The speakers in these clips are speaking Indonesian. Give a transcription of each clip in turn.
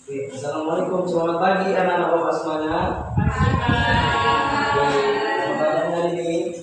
Oke, Assalamualaikum, selamat pagi anak-anak bapak semuanya. Oke, apa kabarnya hari ini?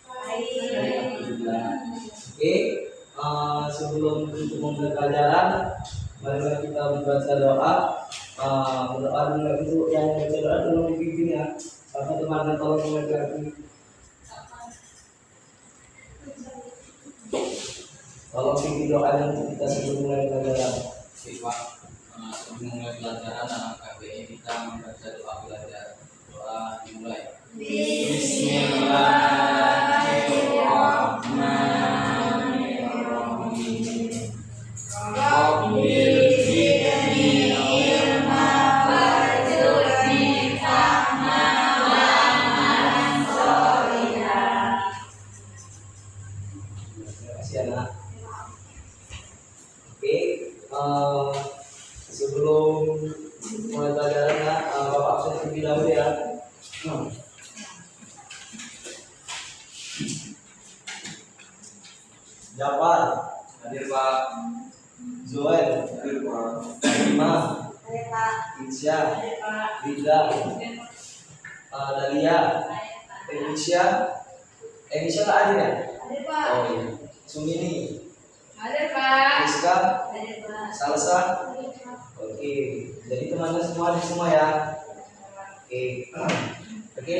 Alhamdulillah. Oke, sebelum untuk memulai pelajaran, mari kita membaca doa. Berdoa dulu itu yang membaca doa tolong dipimpin ya. Karena teman-teman tolong mengerti. Tolong pimpin doa yang kita sebelum mulai pelajaran. Pak, sebelum mulai pelajaran anak KPI kita membaca doa belajar. Doa dimulai. Bismillahirrahmanirrahim. Rabbil zidni ilma warzuqni fahma wa amalan sholihan. Terima kasih anak. Oke, sebelum mulai pelajaran ya, bapak absen terlebih dahulu ya. Jafar, Hadir Pak. Zoel, Hadir Pak. Imam, Insya, Rida, Dalia, Indonesia nggak ada ya? Oh iya. Sumini, Rizka, Salsa. Oke, jadi teman-teman semua di semua ya. Oke, oke.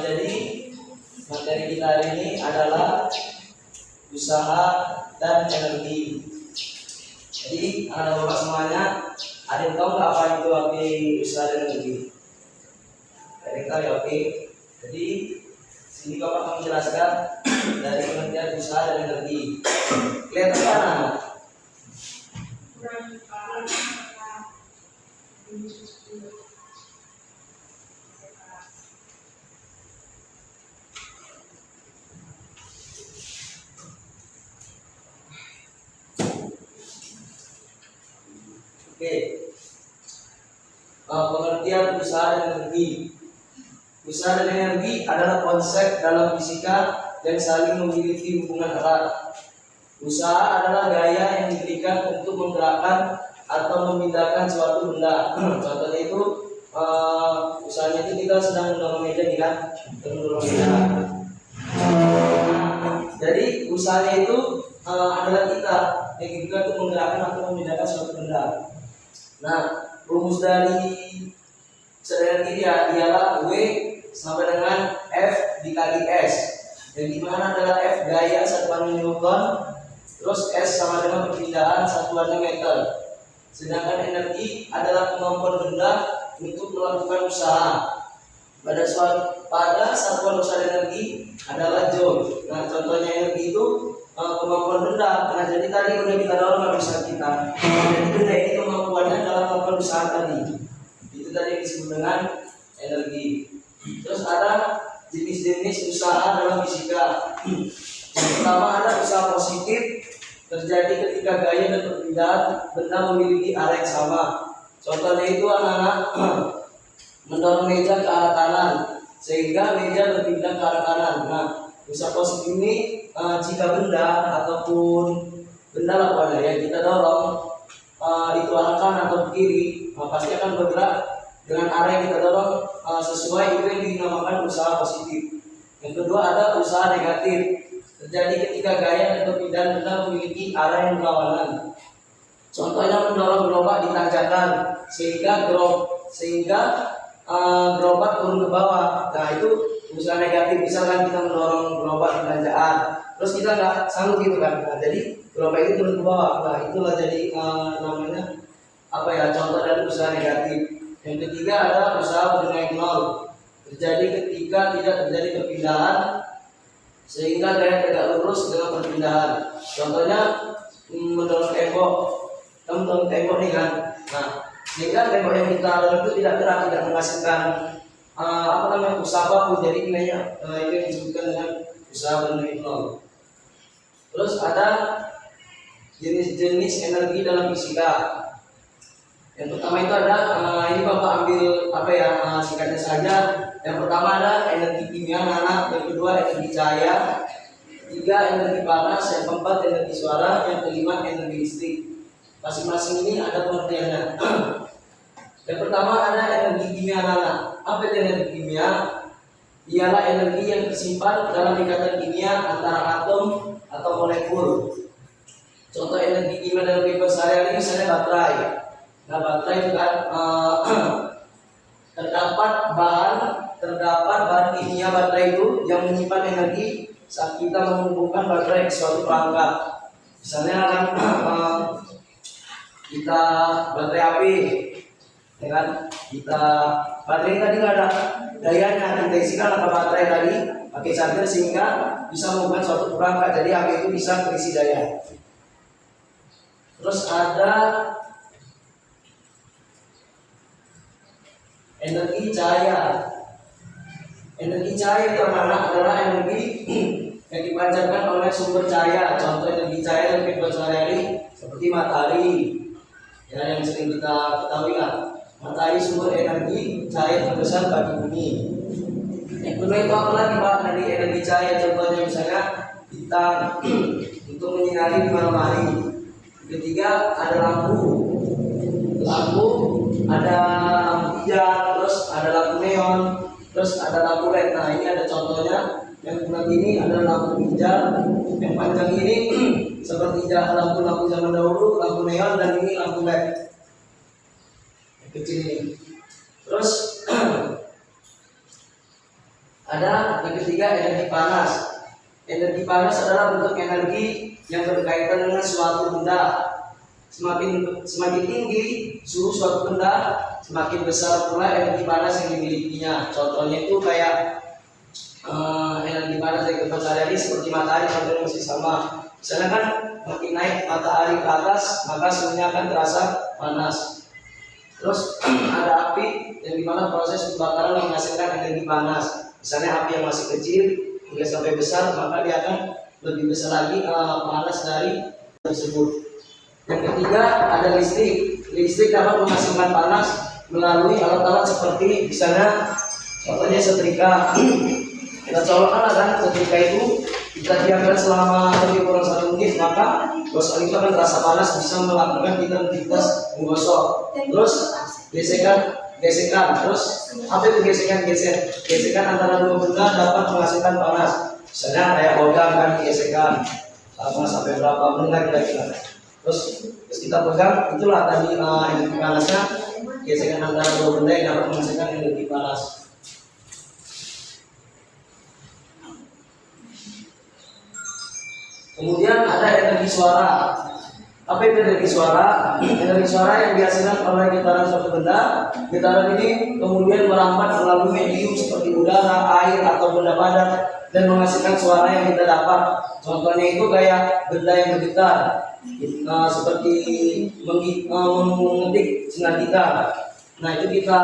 Jadi materi kita hari ini adalah usaha dan energi. Jadi bapak semuanya, ada yang tahu nggak apa itu arti usaha dan energi? Ada yang tahu ya? Oke. Jadi sini bapak akan menjelaskan dari pengertian usaha dan energi. Lihat apa anak? Oke, pengertian usaha dan energi. Usaha dan energi adalah konsep dalam fisika yang saling memiliki hubungan erat. Usaha adalah gaya yang diberikan untuk menggerakkan atau memindahkan suatu benda. Contohnya itu, usahanya itu kita sedang mendorong meja nih kan, mendorong meja. Jadi usahanya itu adalah kita yang diberikan untuk menggerakkan atau memindahkan suatu benda. Nah, rumus dari energi ialah W sama dengan F dikali S. Yang dimana adalah F gaya satuannya Newton, terus S sama dengan perpindahan satuannya meter. Sedangkan energi adalah kemampuan benda untuk melakukan usaha. Pada satuan usaha energi adalah joule. Nah, contohnya energi itu kemampuan benda. Nah, jadi tadi udah kita dorong usaha kita. Jadi benda ini kemampuannya dalam melakukan usaha tadi. Itu tadi yang disebut dengan energi. Terus ada jenis-jenis usaha dalam fisika. Yang pertama ada usaha positif, terjadi ketika gaya dan perpindahan benda memiliki arah yang sama. Contohnya itu anak-anak mendorong meja ke arah kanan sehingga meja berpindah ke arah kanan. Nah, usaha positif ini jika benda ataupun benda lawannya yang kita dorong itu arah kanan atau ke kiri, pasti akan bergerak dengan arah yang kita dorong sesuai itu yang dinamakan usaha positif. Yang kedua ada usaha negatif, terjadi ketika gaya dan perpindahan benda memiliki arah yang berlawanan. Contohnya mendorong gerobak di tanjakan sehingga gerobak turun ke bawah. Nah, itu usaha negatif. Misalkan kita mendorong gerobak di tanjakan, terus kita nggak sanggup gitu kan. Nah, jadi gerobak itu turun ke bawah. Nah, itulah jadi namanya apa ya, contoh dari usaha negatif. Yang ketiga ada usaha bernilai nol, terjadi ketika tidak terjadi perpindahan sehingga gaya tegak lurus dengan perpindahan. Contohnya mendorong tembok, kita mendorong tembok nih kan. Nah, sehingga tembok yang kita dorong itu tidak gerak, tidak menghasilkan usaha apapun. Jadi nilainya itu yang disebutkan dengan usaha bernilai nol. Terus ada jenis-jenis energi dalam fisika. Yang pertama itu ada ini bapak ambil singkatnya saja. Yang pertama ada energi kimia anak, yang kedua energi cahaya, tiga energi panas, yang keempat energi suara, yang kelima energi listrik. Masing-masing ini ada pengertiannya. Yang pertama ada energi kimia anak. Apa itu energi kimia? Ialah energi yang tersimpan dalam ikatan kimia antara atom atau molekul. Contoh energi kimia dalam kehidupan sehari-hari misalnya baterai. Nah, baterai itu kan terdapat bahan kimia baterai itu yang menyimpan energi saat kita menghubungkan baterai ke suatu perangkat. Misalnya kan kita baterai api, ya kan? Kita baterai tadi nggak ada dayanya, kita isikan ke baterai tadi pakai charger sehingga bisa menghubungkan suatu perangkat. Jadi api itu bisa terisi daya. Terus ada energi cahaya. Energi cahaya termana adalah energi yang dipancarkan oleh sumber cahaya. Contoh energi cahaya yang kita sehari-hari seperti matahari, ya, yang sering kita ketahui lah. Matahari sumber energi cahaya terbesar bagi bumi. Yang kedua itu apa lagi Pak? Dari energi cahaya contohnya misalnya bintang untuk menyinari di malam hari. Ketiga ada lampu. Lampu ada lampu hijau, terus ada lampu neon, terus ada lampu LED. Nah ini ada contohnya. Yang bulat ini adalah lampu hijau, yang panjang ini seperti lampu-lampu zaman dahulu, lampu neon, dan ini lampu LED yang kecil ini. Terus ada yang ketiga energi panas. Energi panas adalah bentuk energi yang berkaitan dengan suatu benda. Semakin tinggi suhu suatu benda, semakin besar pula energi panas yang dimilikinya. Contohnya itu kayak energi panas dari tempat sehari-hari seperti matahari, contohnya masih sama. Misalnya kan makin naik matahari ke atas, maka suhunya akan terasa panas. Terus ada api yang dimana proses pembakaran menghasilkan energi panas. Misalnya api yang masih kecil hingga sampai besar, maka dia akan lebih besar lagi panas dari tersebut. Yang ketiga ada listrik. Listrik dapat menghasilkan panas melalui alat-alat seperti misalnya contohnya setrika. Kita colokkan kan setrika itu kita diamkan selama lebih kurang 1 menit, maka gosok itu akan terasa panas, bisa melakukan kita aktivitas menggosok. Terus gesekan. Terus apa itu gesekan antara dua benda dapat menghasilkan panas. Misalnya kayak logam kan digesekan sampai berapa menit kira-kira. Terus kita pegang, itulah tadi energi panasnya, gesekan antara dua benda yang dapat menghasilkan energi panas. Kemudian ada energi suara. Apa itu energi suara? Energi suara yang dihasilkan oleh getaran suatu benda. Getaran ini kemudian merambat melalui medium seperti udara, air, atau benda padat dan menghasilkan suara yang kita dapat. Contohnya itu kayak benda yang bergetar, seperti mengetik sinar gitar. Nah itu kita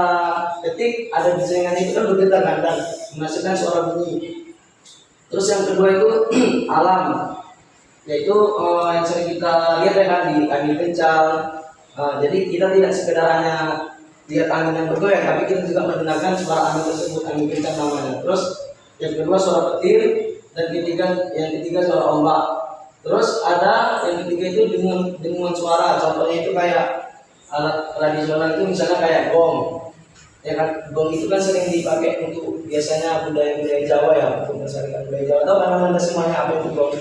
ketik, ada desainnya itu kan bergetar kan, dan menghasilkan suara bunyi. Terus yang kedua itu alam, yaitu yang sering kita lihat ya kan di angin kencang. Jadi kita tidak sekedar hanya lihat angin yang bergoyang, tapi kita juga mendengarkan suara angin tersebut, angin kencang namanya. Terus yang kedua suara petir, dan yang ketiga suara ombak. Terus ada yang ketiga itu dengungan suara. Contohnya itu kayak alat tradisional itu misalnya kayak gong. Ya kan, gong itu kan sering dipakai untuk biasanya budaya Jawa ya, untuk melestarikan budaya Jawa. Tahu kan anda semuanya apa itu gong?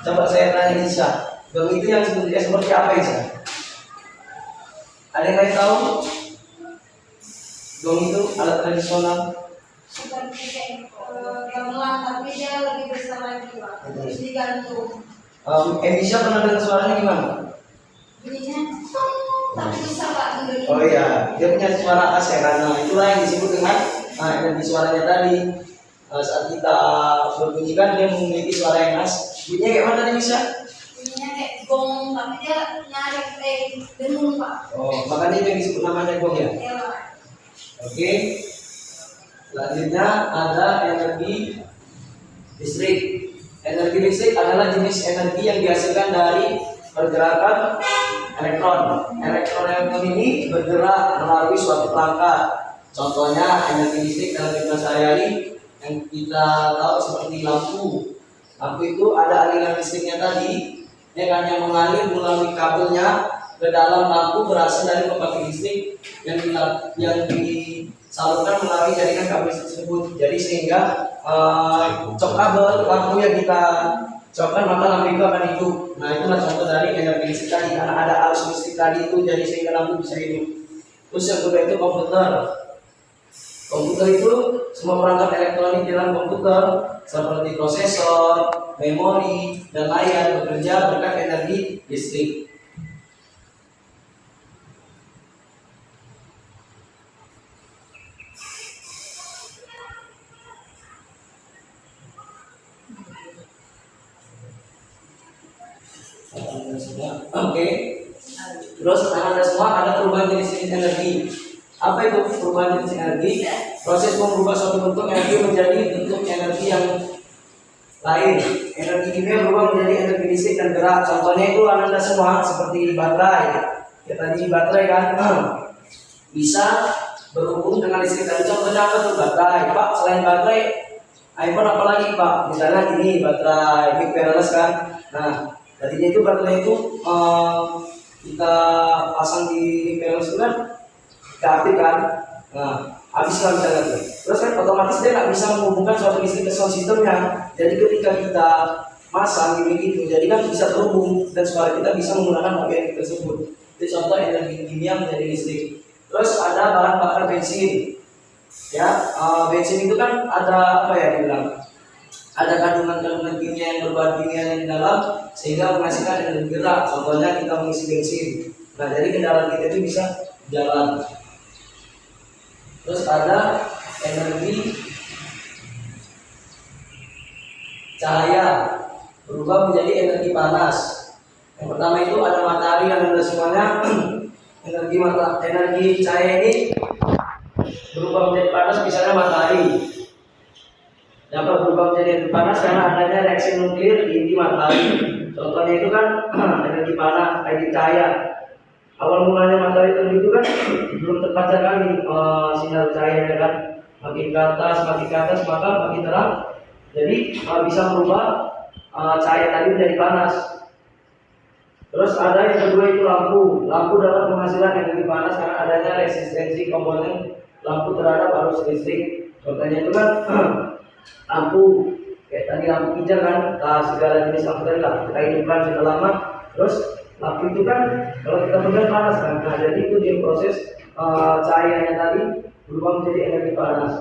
Coba saya tanya Isa, gong itu yang seperti apa Isa? Ada yang tahu? Gong itu alat tradisional. Seperti gamelan, tapi dia lebih besar lagi Pak. Terus digantung. Bisa pernah dengar suaranya gimana? Bunyinya tapi besar Pak. Oh iya, dia punya suara khas ya, karena itulah yang disebut dengan energi suaranya tadi. Saat kita berbunyikan dia memiliki suara yang khas. Bunyinya kayak mana tadi bisa? Bunyinya kayak gong, tapi dia narik dengung Pak. Oh, makanya itu yang disebut namanya gong ya. Iya Pak. Oke. Selanjutnya ada energi listrik. Energi listrik adalah jenis energi yang dihasilkan dari pergerakan elektron. Elektron ini bergerak melalui suatu perangkat. Contohnya energi listrik dalam kehidupan sehari-hari yang kita tahu seperti lampu. Lampu itu ada aliran listriknya tadi, ya kan, yang mengalir melalui kabelnya ke dalam lampu berasal dari pembangkit listrik yang disalurkan melalui jaringan kabel tersebut. Jadi sehingga cok kabel lampu yang kita cokkan maka lampu itu akan hidup. Nah itulah contoh dari energi listrik tadi, karena ada arus listrik tadi itu jadi sehingga lampu bisa hidup. Terus yang kedua itu komputer. Komputer itu semua perangkat elektronik di dalam komputer seperti prosesor, memori, dan layar bekerja berkat energi listrik. Oke. Terus Anda semua ada perubahan jenis energi. Apa itu perubahan jenis energi? Proses mengubah suatu bentuk energi menjadi bentuk energi yang lain. Energi kimia berubah menjadi energi listrik dan gerak. Contohnya itu Anda semua seperti baterai. Ya tadi baterai kan bisa berhubung dengan listrik. Tadi contohnya apa tuh baterai? Pak, selain baterai iPhone apa lagi Pak? Misalnya ini baterai big wireless kan. Nah, tadinya itu baterai itu kita pasang di wireless itu kan kita aktifkan. Nah, habis kan misalnya tuh. Terus kan otomatis dia nggak bisa menghubungkan suatu listrik ke sound sistemnya. Jadi ketika kita masang gini gitu, jadi kan bisa terhubung dan suara kita bisa menggunakan bagian tersebut. Itu contoh energi kimia menjadi listrik. Terus ada bahan bakar bensin. Ya, bensin itu kan ada apa ya dibilang? Ada kandungan-kandungan kimia yang berbahaya kimia yang di dalam sehingga menghasilkan energi gerak. Contohnya kita mengisi bensin. Nah, jadi kendaraan kita itu bisa jalan. Terus ada energi cahaya berubah menjadi energi panas. Yang pertama itu ada matahari yang ada semuanya. Energi cahaya ini berubah menjadi panas, misalnya matahari dapat berubah menjadi energi panas karena adanya reaksi nuklir di inti matahari. Contohnya itu kan energi panas, energi cahaya. Awal mulanya matahari terbit itu kan belum terpancar kali sinar cahaya kan, makin ke atas maka makin terang. Jadi bisa merubah cahaya tadi menjadi panas. Terus ada yang kedua itu lampu. Lampu dapat menghasilkan energi panas karena adanya resistensi komponen lampu terhadap arus listrik. Contohnya itu kan lampu kayak tadi lampu hijau kan, segala jenis lampu tadi lah kita hidupkan sudah lama. Terus lampu itu kan kalau kita pegang panas kan, nah jadi itu dia proses cahayanya tadi berubah menjadi energi panas.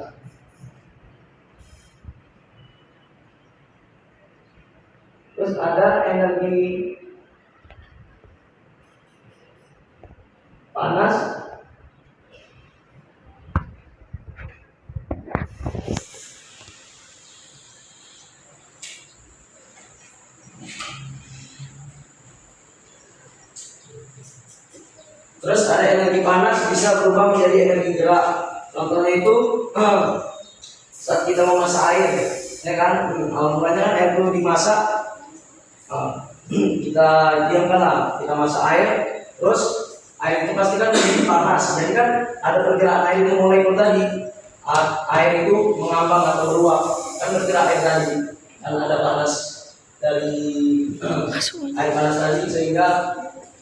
Terus ada energi panas terus ada energi panas bisa berubah menjadi energi gerak. Contohnya itu saat kita mau masak air, ya kan? Mulanya kan air perlu dimasak, kita diamkan lah, kita masak air, terus air itu pasti kan menjadi panas. Jadi kan ada pergerakan air itu mulai tadi, air itu mengambang atau beruap, kan bergerak air tadi, kan ada panas dari air panas tadi sehingga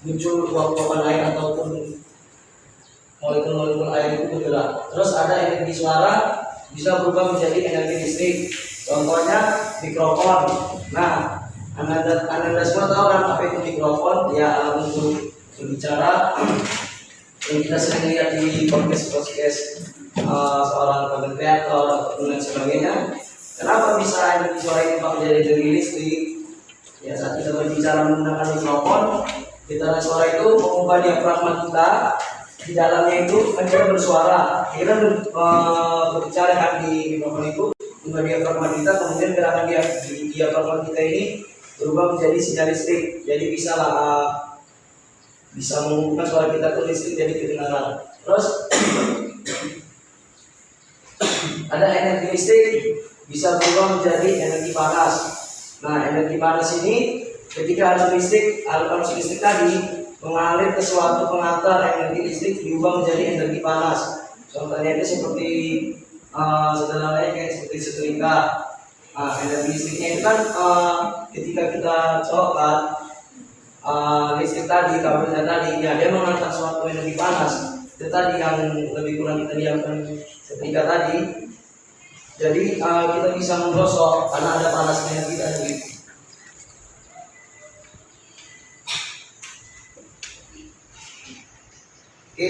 muncul uap-uapan air ataupun molekul-molekul air itu bergerak. Terus ada energi suara bisa berubah menjadi energi listrik. Contohnya mikrofon. Nah, anda semua tahu kan apa itu mikrofon? Ya, alat untuk berbicara yang kita sering lihat di podcast seorang content creator dan sebagainya. Kenapa bisa energi suara itu menjadi energi listrik? Ya, saat kita berbicara menggunakan mikrofon, getaran suara itu mengubah diafragma kita, di dalamnya itu kita bersuara. Kita berbicara kan di mikrofon itu, mengubah diafragma kita, kemudian gerakan di diafragma kita ini berubah menjadi sinyal listrik. Jadi bisa mengubah suara kita ke listrik jadi kedengaran. Terus ada energi listrik bisa berubah menjadi energi panas. Nah, energi panas ini ketika arus listrik tadi mengalir ke suatu pengantar energi listrik diubah menjadi energi panas. Contohnya itu seperti sederhananya kayak seperti setrika. Energi listriknya itu kan ketika kita colokkan listrik tadi, kabelnya tadi, ya dia mengangkat sesuatu yang lebih panas. Itu tadi yang lebih kurang kita diamkan ketika tadi. Jadi kita bisa menggosok karena ada panasnya yang kita tadi. Oke,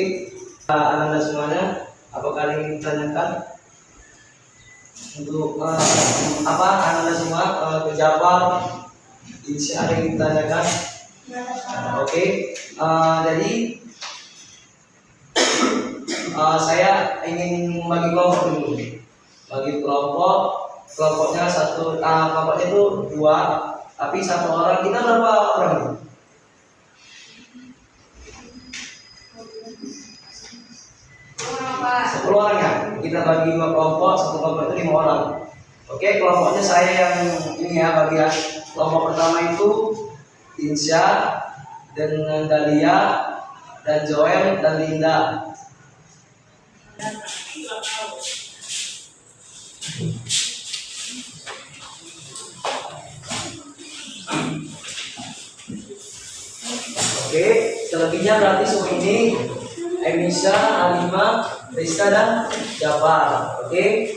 Anda semuanya, apakah ada yang ditanyakan? Untuk apa Anda semua kejawab? Insya ada yang ditanyakan? Oke, jadi saya ingin membagi kelompok dulu. Bagi kelompoknya satu, kelompoknya itu 2, tapi satu orang. Kita berapa orang? 10 orang ya. Kita bagi 2 kelompok, satu kelompok itu 5 orang. Oke, kelompoknya saya yang ini ya, bagian kelompok pertama itu Insya, dengan Dalia, dan Joel, dan Linda. Oke, selebihnya berarti semua ini Emisha, Alima, Rizka, dan Jafar. Oke.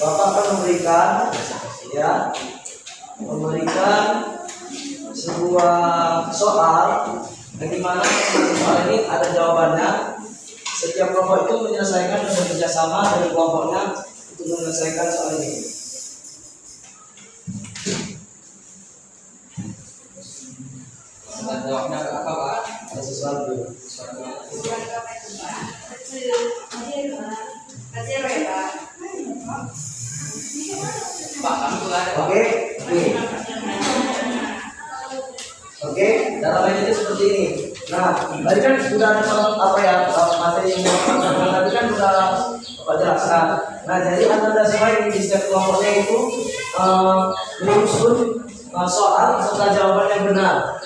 Bapak akan memberikan sebuah soal yang dimana soal ini ada jawabannya. Setiap kelompok itu menyelesaikan dan bekerja sama dari kelompoknya untuk menyelesaikan soal ini. Jawabnya apa Pak? Ada sesuatu. Pak, kamu ada. Oke, dalam ini seperti ini. Nah, tadi kan sudah ada soal apa ya, materi yang tadi kan sudah Bapak jelaskan. Nah, jadi Anda semua ini di setiap kelompoknya itu menyusun soal serta jawaban yang benar.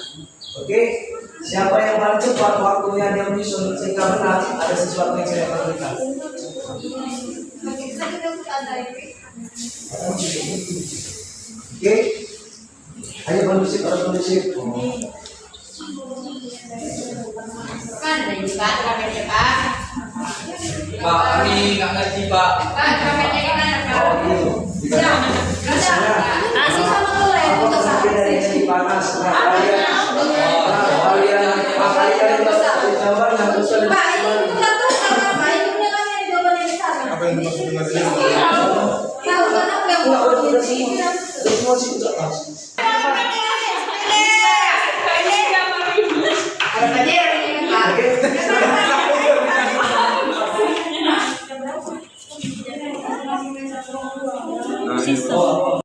Oke, siapa yang paling cepat waktunya dia menyusun sehingga benar, ada sesuatu yang saya akan berikan. Oke, hanya kondusif atau kondusif. Kan ada juga ramenya Pak. Pak, kami nggak ngerti Pak. Pak, ramenya gimana Pak? Oh, gitu. Nasi sama telur untuk Sampai dari segi panas. Nah, kalian jawaban yang terus ada. Pak, itu bukan tuh sama Pak, itu punya kami yang jawabannya di sana. Apa yang dimaksud dengan ini? Tahu kan apa yang mau Udah semua sih udah pas. Ada aja yang Pak. Oh,